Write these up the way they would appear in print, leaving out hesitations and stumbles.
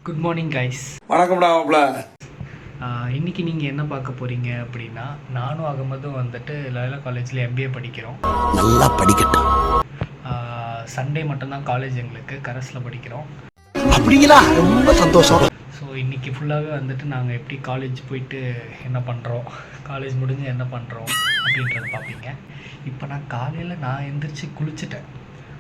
Good morning guys. வணக்கம்டா மாப்ள. இன்றைக்கி நீங்கள் என்ன பார்க்க போகிறீங்க அப்படின்னா, நானும் அகமதும் வந்துட்டு லயோலா காலேஜில் எம்பிஏ படிக்கிறோம். நல்லா படிக்கட்டும். சண்டே மட்டும்தான் காலேஜ், எங்களுக்கு கரஸில் படிக்கிறோம். அப்படிங்களா? ரொம்ப சந்தோஷம். ஸோ இன்றைக்கி ஃபுல்லாகவே வந்துட்டு நாங்கள் எப்படி காலேஜ் போயிட்டு என்ன பண்ணுறோம், காலேஜ் முடிஞ்சு என்ன பண்ணுறோம் அப்படின்றத பார்ப்பீங்க. இப்போ நான் காலையில் எந்திரிச்சு குளிச்சுட்டேன்.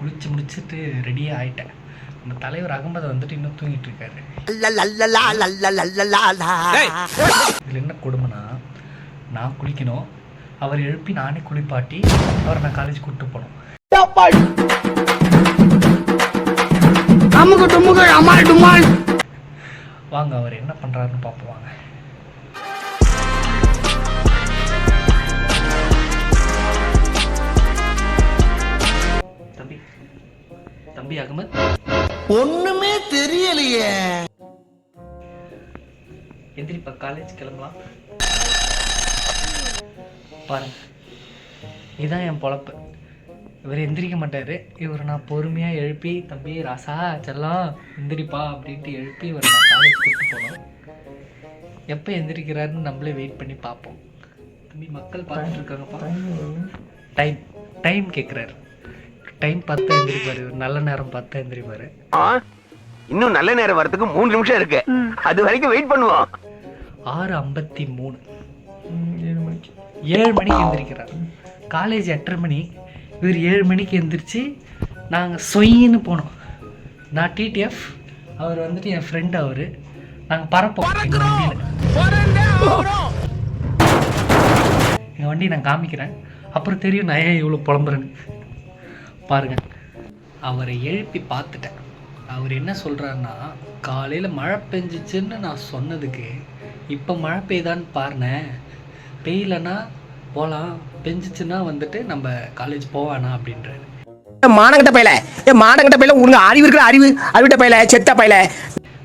குளித்து முடிச்சுட்டு ரெடியாக ஆகிட்டேன். நம்ம தலைவர் அகமது வந்துட்டு இன்னும் தூங்கிட்டு இருக்காரு. இதில் என்ன கொடுமைனா, நான் குளிக்கணும், அவர் எழுப்பி நானே குளிப்பாட்டி அவரை நான் காலேஜ் கூப்பிட்டு போனோம். வாங்க அவர் என்ன பண்ணுறாருன்னு பார்ப்போம். வாங்க. தம்பி தம்பி அகமத், ஒண்ணுமே தெரியலையே. எந்திரிப்பா, காலேஜ் கிளம்பலாம். பாருங்க, இதுதான் என் பொழப்பு. இவர் எந்திரிக்க மாட்டார். இவர் நான் பொறுமையாக எழுப்பி, தம்பி ராசா செல்லம் எந்திரிப்பா அப்படின்ட்டு எழுப்பி இவர் நான் காலேஜ் கூப்பிட்டு போனோம். எப்போ எந்திரிக்கிறாருன்னு நம்மளே வெயிட் பண்ணி பார்ப்போம். தம்பி மக்கள் பார்த்துட்டு இருக்காங்கப்பா. டைம் டைம் கேட்குறாரு. டைம் பார்த்தா எந்திரிப்பார். நல்ல நேரம் பார்த்தா எந்திரிப்பார். இன்னும் நல்ல நேரம் வரதுக்கு 3 நிமிஷம் இருக்கு. அது வரைக்கும் வெயிட் பண்ணுவோம். 6:53 7 மணிக்கு எந்திரிக்கிறார். காலேஜ் 8:30 மணி. இவர் 7 மணிக்கு எந்திரிச்சு நாங்கள் சொயின்னு போனோம். நான் டிடிஎஃப், அவர் வந்துட்டு என் ஃப்ரெண்டு. அவர் நாங்கள் பறப்போம் எங்கள் வண்டியில். எங்கள் வண்டி நான் காமிக்கிறேன், அப்புறம் தெரியும் நான் ஏன் இவ்வளோ புலம்புறேன்னு. பாருங்கள், அவரை எழுப்பி பார்த்துட்டேன். அவர் என்ன சொல்கிறாருன்னா, காலையில் மழை பெஞ்சிச்சுன்னு நான் சொன்னதுக்கு இப்போ மழை பெய்தான்னு பாருனேன், பெய்யலன்னா போகலாம், பெஞ்சிச்சுன்னா வந்துட்டு நம்ம காலேஜ் போவானா அப்படின்றாரு. மானங்கட்ட பையல, மானங்கட்ட பையல, உனக்கு அறிவு இருக்கிற அறிவு அறிவிட்ட பையல, செத்த பையல.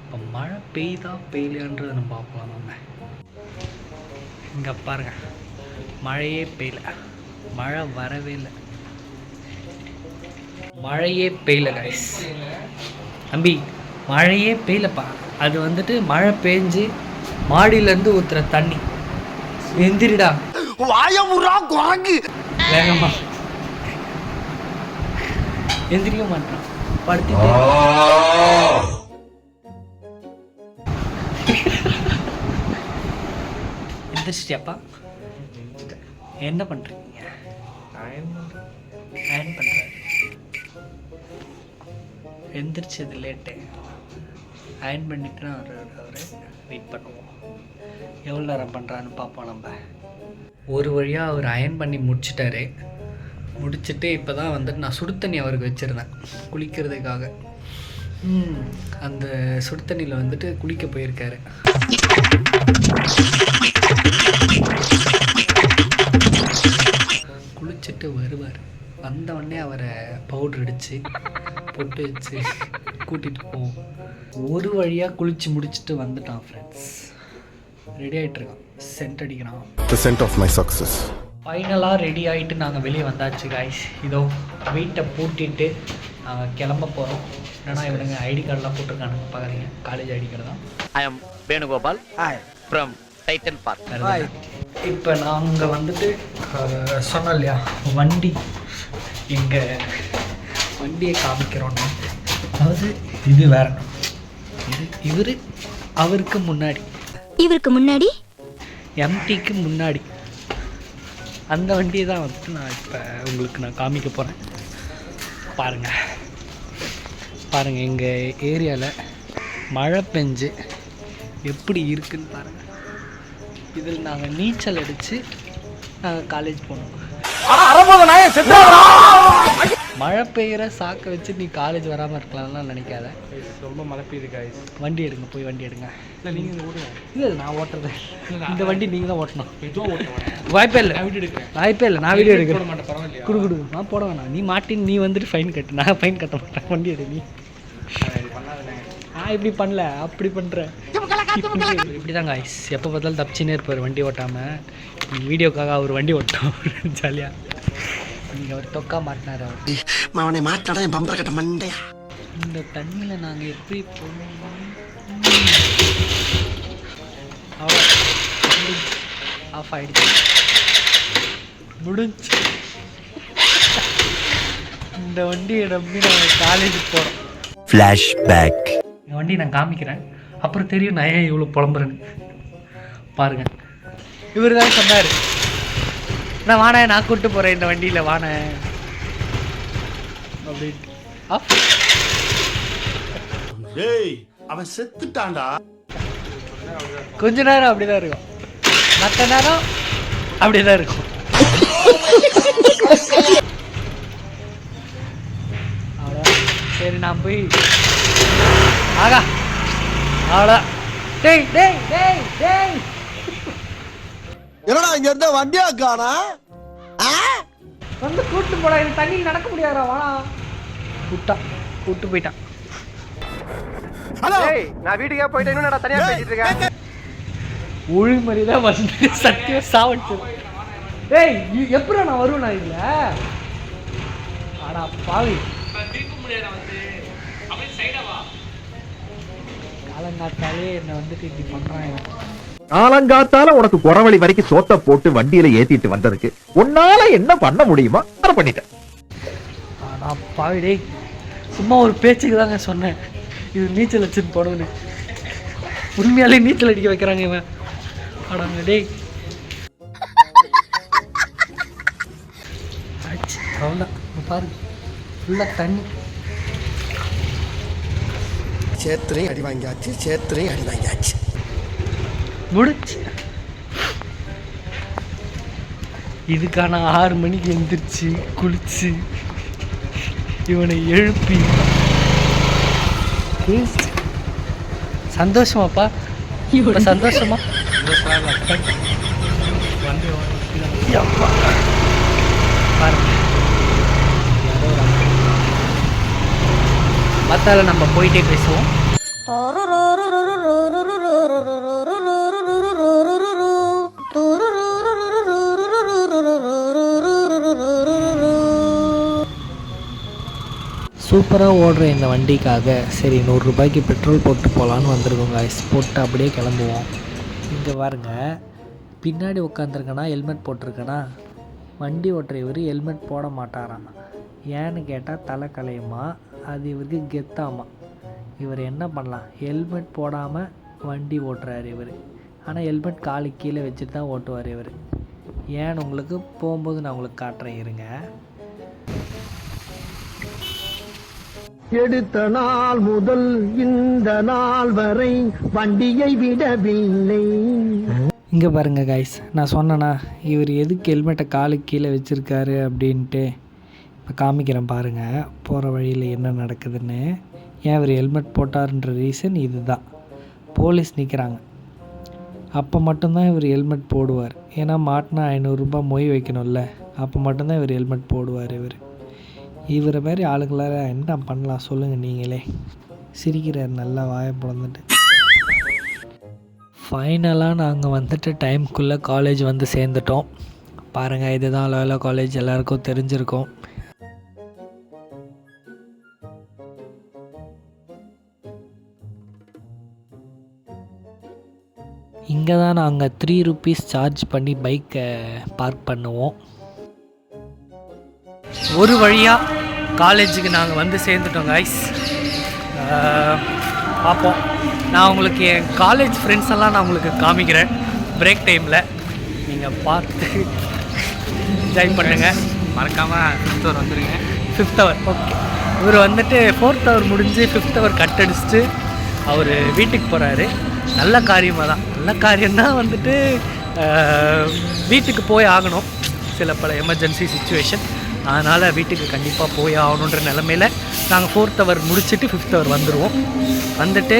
இப்போ மழை பெய்தா பெய்யலன்றதை நம்ம பார்க்கலாம். நம்ம இங்கே பாருங்க, மழையே பெய்யல, மழை வரவே இல்லை, மழையே பெய்யல கைஸ். தம்பி மழையே பெய்யலப்பா. அது வந்துட்டு மழை பெஞ்சு மாடியிலேருந்து ஊற்றுற தண்ணி. எந்திரிடா, வாயமுறா குரங்கு. வேகமா எந்திரிக்க மாட்டான், படுத்திட்டு. எந்திரிச்சிட்டியாப்பா? என்ன பண்றீங்க? அயன் பண்றாரு. எந்திரிச்சது லேட்டு. அயன் பண்ணிட்டு அவரை வெயிட் பண்ணுவோம். எவ்வளோ நேரம் பண்ணுறான்னு பார்ப்போம். நம்ம ஒரு வழியாக அவர் அயன் பண்ணி முடிச்சிட்டாரு. முடிச்சுட்டு இப்போ தான் வந்துட்டு நான் சுடு தண்ணி அவருக்கு வச்சுருந்தேன் குளிக்கிறதுக்காக. அந்த சுடு தண்ணியில் வந்துட்டு குளிக்க போயிருக்காரு. குளிச்சுட்டு வருவார். வந்தவொடனே அவரை பவுட்ரு அடித்து பொட்டு வச்சு கூட்டிகிட்டு போவோம். ஒரு வழியாக குளித்து முடிச்சுட்டு வந்துட்டான் ஃப்ரெண்ட்ஸ். ரெடி ஆகிட்டுருக்கான், சென்ட் அடிக்கிறான். The scent of my success. ஃபைனலாக ரெடி ஆகிட்டு நாங்கள் வெளியே வந்தாச்சு காய்ஸ். இதோ வீட்டை பூட்டிட்டு நாங்கள் கிளம்ப போகிறோம். ஏன்னா இவனுங்க ஐடி கார்டெலாம் போட்டிருக்கானுங்க, பார்க்குறீங்க, காலேஜ் ஐடி கார்டு தான். I am Venugopal from Titan Park. இப்போ நாங்கள் வந்துட்டு சொன்னோம் இல்லையா, வண்டி எங்கள் வண்டியை காமிக்கிறோன்னு. அதாவது இது வேற, இது இவர் அவருக்கு முன்னாடி, இவருக்கு முன்னாடி, எம்டிக்கு முன்னாடி அந்த வண்டியை தான் வந்துட்டு நான் இப்போ உங்களுக்கு நான் காமிக்க போகிறேன். பாருங்கள் பாருங்கள், எங்கள் ஏரியாவில் மழை பெஞ்சு எப்படி இருக்குன்னு பாருங்கள். இதில் நாங்கள் நீச்சல் அடித்து நாங்கள் காலேஜ் போனோம். மழை பெய்கிற சாக்கை வச்சு நீ காலேஜ் வராமல் இருக்கலாம்லாம் நினைக்காத. ரொம்ப மழை பெய்யுது காய்ஸ். வண்டி எடுங்க, போய் வண்டி எடுங்க. இல்லை நீங்கள் ஓடுங்க. இல்லை நான் ஓட்டுறது, இந்த வண்டி நீங்கள் தான் ஓட்டணும். வாய்ப்பே இல்லை, வாய்ப்பே இல்லை. நான் வீடியோ எடுக்கிறேன். பரவாயில்லையா? குடு நான் போட வேணாம். நீ மாட்டின்னு நீ வந்துட்டு ஃபைன் கட்டு. நான் ஃபைன் கட்ட மாட்டேன். வண்டி எடு நீ. நான் இப்படி பண்ணல, அப்படி பண்ணுறேன். இப்படி தான் காய்ஸ், எப்போ பார்த்தாலும் தப்பிச்சுன்னே இருப்பார் வண்டி ஓட்டாமல். வீடியோக்காக அவர் வண்டி ஓட்டோம் ஜாலியாக. நீங்கள் அவர் தொக்கா மாட்டினார். அவர் அவனை மாட்டாடா என் பம்பர கட்ட மண்டையா. இந்த தண்ணியில் நாங்கள் எப்படி போனோம்? ஆஃப் ஆகிடுச்சு. முடிஞ்சு. இந்த வண்டியை நம்பி நாங்கள் காலேஜுக்கு போகிறோம். ஃப்ளாஷ்பேக். இந்த வண்டி நான் காமிக்கிறேன், அப்புறம் தெரியும் நான் ஏன் இவ்வளோ புலம்புறேன்னு. பாருங்க, இவர் தான் சொன்னார், நான் வானே நான் கூப்பிட்டு போகிறேன் இந்த வண்டியில் வானே அப்படின்ட்டு. அவன் செத்துட்டான்டா. கொஞ்ச நேரம் அப்படிதான் இருக்கும், மற்ற நேரம் அப்படிதான் இருக்கும். அவ்வளோ சரி, நான் போய் ஆகா அவ்வளோ. டேய் டேய் டேய் டேய், என்னடா இங்க இருந்த வண்டியா காணா? வந்து கூட்டு போடா, இது தண்ணி நடக்க முடியாதா, வாடா. கூட்டு போயிட்டான். நான் வீட்டுக்கே போயிட்டு இன்னும் நான் தனியா பேசிட்டு இருக்கேன். ஒழுங்குமறி தான் வந்து சத்தியம் சாவடிச்சு. டேய் எப்படா நான் வருவேன் இல்ல? ஆடா பாவி, காலங்காத்தாலே என்னை வந்துட்டு இப்படி பண்றாங்க. காலங்காத்தால உனக்கு குறவழி வரைக்கும் சோத்த போட்டு வண்டியில ஏத்திட்டு வந்ததுக்கு உன்னால என்ன பண்ண முடியுமா அதை பண்ணிட்டேன். ஆடா பாவி டேய், சும்மா ஒரு பேச்சுக்கு தாங்க சொன்னேன் இது நீச்சல் அடிச்சுன்னு போடணும்னு. உண்மையாலே நீச்சல் அடிக்க வைக்கிறாங்க இவன். ஆடாங்க டேய், அவ்வளோதான் பாருங்க, ஃபுல்லாக தண்ணி. சேத்திரையும் அடி வாங்கியாச்சு, சேத்திரையும் அடி வாங்கியாச்சு. முடிச்சு. இதுக்கான 6 மணிக்கு எந்திரிச்சு குளிச்சு இவனை எழுப்பி சந்தோஷமாப்பா, இவட சந்தோஷமா மத்தால நம்ம போயிட்டே பேசுவோம். சூப்பராக ஓடுற இந்த வண்டிக்காக சரி 100 ரூபாய்க்கு பெட்ரோல் போட்டு போகலான்னு வந்திருக்கோங்க. ஐஸ் போட்டு அப்படியே கிளம்புவோம். இங்கே பாருங்க, பின்னாடி உட்காந்துருக்கேனா ஹெல்மெட் போட்டிருக்கேனா, வண்டி ஓட்டுற இவர் ஹெல்மெட் போட மாட்டாராம். ஏன்னு கேட்டால் தலை கலையுமா, அது இவருக்கு கெத்தாமா. இவர் என்ன பண்ணலாம், ஹெல்மெட் போடாமல் வண்டி ஓட்டுறாரு இவர். ஆனால் ஹெல்மெட் காலுக்கு கீழே வச்சுட்டு தான் ஓட்டுவார் இவர். ஏன்னு உங்களுக்கு போகும்போது நான் உங்களுக்கு காட்டுறேன் இருங்க. எடுத்த நாள் முதல் இந்த நாள் வரை வண்டியை விடவில்லை. இங்கே பாருங்கள் கைஸ், நான் சொன்னேன்னா இவர் எதுக்கு ஹெல்மெட்டை காலுக்கு கீழே வச்சுருக்காரு அப்படின்ட்டு. இப்போ காமிக்கிறேன் பாருங்கள், போகிற வழியில் என்ன நடக்குதுன்னு. ஏன் இவர் ஹெல்மெட் போட்டார்ன்ற ரீசன் இது தான். போலீஸ் நிற்கிறாங்க, அப்போ மட்டும்தான் இவர் ஹெல்மெட் போடுவார். ஏன்னா மாட்டினா 500 ரூபாய் மொய் வைக்கணும்ல, அப்போ மட்டும்தான் இவர் ஹெல்மெட் போடுவார். இவரை மாதிரி ஆளுங்களால் என்ன பண்ணலாம் சொல்லுங்கள் நீங்களே. சிரிக்கிறார் நல்லா வாயை பிறந்துட்டு. ஃபைனலாக நாங்கள் வந்துட்டு டைமுக்குள்ளே காலேஜ் வந்து சேர்ந்துட்டோம். பாருங்கள், இதுதான் லோயலா காலேஜ், எல்லாருக்கும் தெரிஞ்சிருக்கும். இங்கே தான் நாங்கள் 3 ரூபீஸ் சார்ஜ் பண்ணி பைக்கை பார்க் பண்ணுவோம். ஒரு வழியாக காலேஜுக்கு நாங்கள் வந்து சேர்ந்துட்டோம் கைஸ். பார்ப்போம், நான் உங்களுக்கு என் காலேஜ் ஃப்ரெண்ட்ஸ் எல்லாம் நான் உங்களுக்கு காமிக்கிறேன் பிரேக் டைமில். நீங்கள் பார்த்து என்ஜாய் பண்ணுங்கள். மறக்காமல் 5th hour வந்துடுங்க. 5th hour okay. இவர் வந்துட்டு 4th hour முடிஞ்சு 5th hour கட் அடிச்சுட்டு அவர் வீட்டுக்கு போகிறாரு. நல்ல காரியமாக தான், நல்ல காரியம்தான். வந்துட்டு வீட்டுக்கு போய் ஆகணும், சில பல எமர்ஜென்சி சுச்சுவேஷன். அதனால் வீட்டுக்கு கண்டிப்பாக போய் ஆகணுன்ற நிலமையில் நாங்கள் 4th hour முடிச்சுட்டு 5th hour வந்துடுவோம். வந்துட்டு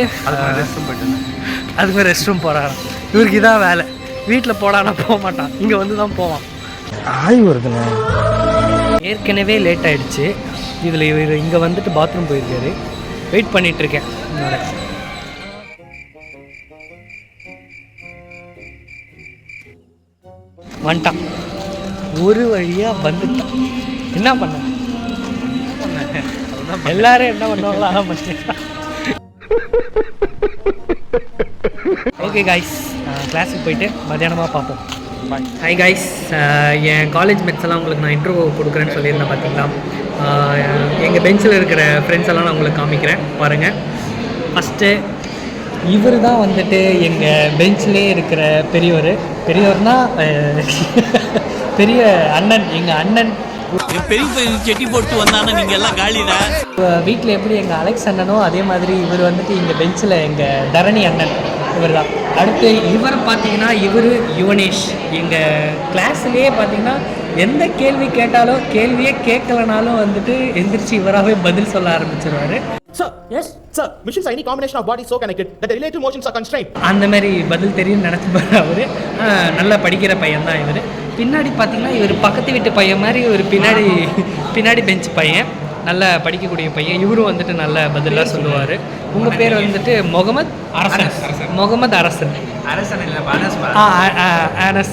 அதுக்கு ரெஸ்ட் ரூம் போகிறாராம். இவருக்கு இதான் வேலை, வீட்டில் போடானா போக மாட்டான், இங்கே வந்து தான் போவான். ஆய் வருதுங்க. ஏற்கனவே லேட் ஆகிடுச்சு. இதில் இவர் இங்கே வந்துட்டு பாத்ரூம் போயிருக்காரு. வெயிட் பண்ணிகிட்ருக்கேன். வந்துட்டான், ஒரு வழியாக வந்துட்டான். என்ன பண்ண எல்லாரும் என்ன பண்ணுவாங்களோ அதான் பண்ணிட்டான். ஓகே காய்ஸ், கிளாஸுக்கு போயிட்டு மத்தியானமாக பார்ப்போம். பாய். ஹாய் கைஸ், என் காலேஜ் மெட்ஸ் எல்லாம் உங்களுக்கு நான் இன்ட்ரோ கொடுக்குறேன்னு சொல்லியிருந்தேன் பார்த்தீங்களா. எங்கள் பெஞ்சில் இருக்கிற ஃப்ரெண்ட்ஸ் எல்லாம் நான் உங்களுக்கு காமிக்கிறேன் பாருங்கள். ஃபஸ்ட்டு இவர் தான் வந்துட்டு எங்கள் பெஞ்சிலே இருக்கிற பெரியவர்னா பெரிய அண்ணன், எங்கள் அண்ணன். பெரிய செட்டி போட்டு வந்தானே நீங்கள் எல்லாம் காலிடா. வீட்டில் எப்படி எங்கள் அலெக்ஸ் அண்ணனோ அதே மாதிரி இவர் வந்துட்டு எங்கள் பெஞ்சில் எங்கள் தரணி அண்ணன் இவர் தான். அடுத்து இவர் பார்த்தீங்கன்னா இவர் யுவனேஷ். எங்கள் கிளாஸ்லேயே பார்த்தீங்கன்னா எந்த கேள்வி கேட்டாலும் கேள்வியே கேட்கலனாலும் வந்துட்டு எந்திரிச்சு இவராகவே பதில் சொல்ல ஆரம்பிச்சிருவார். Sir, yes, sir. Machines are any combination of bodies so connected that the relative motions are constrained. அந்த மாதிரி பதில் தெரியும் நினச்சிப்பார் அவர். நல்லா படிக்கிற பையன் தான் இவர். பின்னாடி பார்த்தீங்கன்னா இவர் பக்கத்து வீட்டு பையன் மாதிரி ஒரு பின்னாடி பெஞ்ச் பையன், நல்லா படிக்கக்கூடிய பையன். இவரும் வந்துட்டு நல்ல பதிலாக சொல்லுவார். உங்கள் பேர் வந்துட்டு முகமது அரசன். அனஸ்.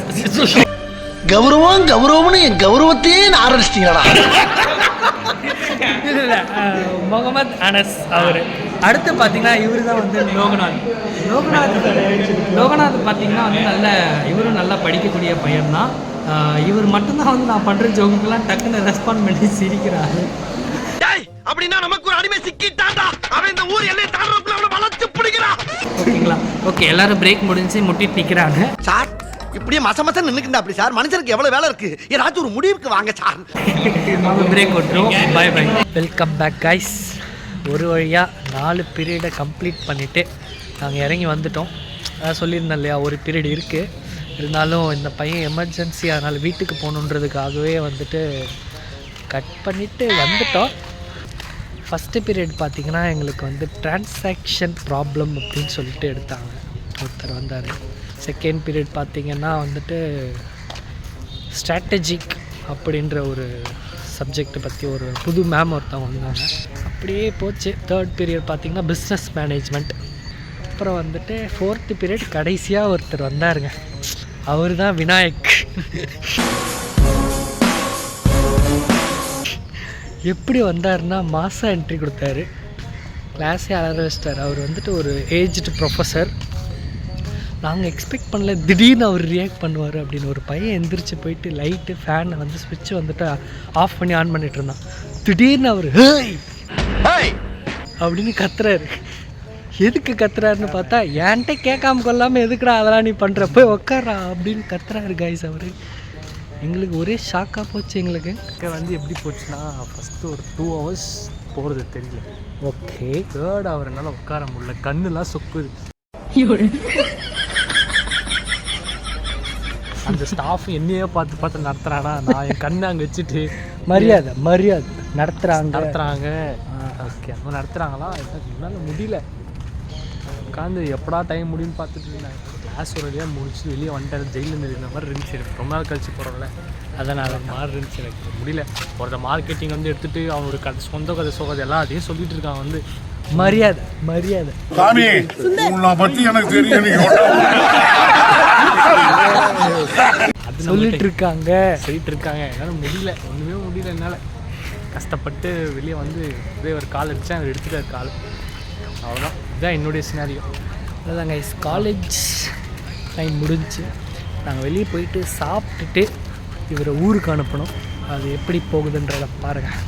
கௌரவம்னு என் கௌரவத்தையே ஆரம்பிச்சிட்டீங்களா? இல்லை, முகமது அனஸ் அவர். அடுத்து பார்த்தீங்கன்னா இவர் தான் வந்து லோகநாத் பார்த்தீங்கன்னா வந்து இவரும் நல்லா படிக்கக்கூடிய பையன் தான். இவர் மட்டும்தான் வந்து நான் பண்ணுற ஜோக்குக்கெல்லாம் டக்குன்னு ரெஸ்பாண்ட் பண்ணி சிரிக்கிறாரு. அப்படின்னா நமக்கு ஒரு அடிமை சிக்கிட்டாடா. அவன் இந்த ஊர் எல்லை தாண்டறதுக்குள்ள அவனை வளைச்சு பிடிக்கிறான். ஓகேங்களா? ஓகே, எல்லாரும் பிரேக் முடிஞ்சு முட்டிட்டு நிற்கிறாங்க. சார் இப்படியே மச நின்னுக்கிட்டா அப்படி சார்? மனுஷனுக்கு எவ்வளவு வேலை இருக்கு, ஏதாச்சும் ஒரு முடிவுக்கு வாங்க சார். பிரேக் விட்டுரும். Bye bye. Welcome back guys. ஒரு வழியாக 4 பீரியடை கம்ப்ளீட் பண்ணிவிட்டு நாங்கள் இறங்கி வந்துட்டோம். அதான் சொல்லியிருந்தேன் இல்லையா, ஒரு பீரியட் இருக்குது. இருந்தாலும் இந்த பையன் எமர்ஜென்சி, அதனால் வீட்டுக்கு போகணுன்றதுக்காகவே வந்துட்டு கட் பண்ணிவிட்டு வந்துட்டோம். ஃபஸ்ட்டு பீரியட் பார்த்திங்கன்னா எங்களுக்கு வந்து டிரான்சாக்ஷன் ப்ராப்ளம் அப்படின்னு சொல்லிட்டு எடுத்தாங்க, ஒருத்தர் வந்தார். செகண்ட் பீரியட் பார்த்திங்கன்னா வந்துட்டு ஸ்ட்ராட்டஜிக் அப்படின்ற ஒரு சப்ஜெக்டை பற்றி ஒரு புது மேம் ஒருத்தவங்க வந்தாங்க. அப்படியே போச்சு. தேர்ட் பீரியட் பார்த்திங்கன்னா பிஸ்னஸ் மேனேஜ்மெண்ட். அப்புறம் வந்துட்டு ஃபோர்த்து பீரியட் கடைசியாக ஒருத்தர் வந்தாருங்க, அவர் தான் விநாயக். எப்படி வந்தாருன்னா மாதம் என்ட்ரி கொடுத்தாரு, கிளாஸே அலற வச்சிட்டார். அவர் வந்துட்டு ஒரு ஏஜ்டு ப்ரொஃபஸர். நாங்கள் எக்ஸ்பெக்ட் பண்ணல திடீர்னு அவர் ரியாக்ட் பண்ணுவார் அப்படின்னு. ஒரு பையன் எந்திரிச்சு போயிட்டு லைட்டு ஃபேனை வந்து ஸ்விட்ச் வந்துட்டு ஆஃப் பண்ணி ஆன் பண்ணிட்டு இருந்தான். திடீர்னு அவர் ஹேய் அப்படின்னு கத்துறாரு. எதுக்கு கத்துறாருன்னு பார்த்தா, என்கிட்ட கேட்காம கொள்ளாமல் எதுக்குடா அதெல்லாம் நீ பண்ணுற, போய் உக்காரா அப்படின்னு கத்துறாரு கைஸ். அவர் எங்களுக்கு ஒரே ஷாக்காக போச்சு. எங்களுக்கு வந்து எப்படி போச்சுன்னா, ஃபஸ்ட்டு ஒரு 2 hours போகிறது தெரியல. ஓகே, தேர்ட் அவர் என்னால் உட்கார முடியல, கண்ணுலாம் சொக்குது. அந்த ஸ்டாஃப் என்னையே பார்த்து நடத்துகிறானா, நான் என் கண்ணை அங்கே வச்சுட்டு மரியாதை நடத்துகிறாங்க. ஓகே, அவங்க நடத்துகிறாங்களா, என்னால் முடியல. உட்காந்து எப்படா டைம் முடியும்னு பார்த்துட்டு இருந்தேன். கிளாஸ் ஒரு வழியாக முடிச்சு வெளியே வந்துட்டு ஜெயிலில் இருந்த மாதிரி இருந்துச்சு. எனக்கு ரொம்ப நாள் கழிச்சு போகிறோம்ல, அதனால் மாதிரி இருந்துச்சு. எனக்கு முடியல. ஒருத்த மார்க்கெட்டிங் வந்து எடுத்துகிட்டு அவனோட சொந்த கதை சோகதை எல்லாத்தையும் சொல்லிட்டு இருக்கான். வந்து மரியாதை சாமி உன்னை பற்றி எனக்கு தெரியும். அது சொல்லிட்டு இருக்காங்க. என்னால் முடியல, ஒன்றுமே முடியல என்னால். கஷ்டப்பட்டு வெளியே வந்து இதே ஒரு கால் அடித்தேன், அவர் எடுத்துட்டார் கால். அவ்வளோதான், இதுதான் என்னுடைய சினாரியோ. அதுதான் கைஸ், காலேஜ் டைம் முடிஞ்சு நாங்கள் வெளியே போயிட்டு சாப்பிட்டுட்டு இவரை ஊருக்கு அனுப்பணும். அது எப்படி போகுதுன்றதை பாருங்கள்.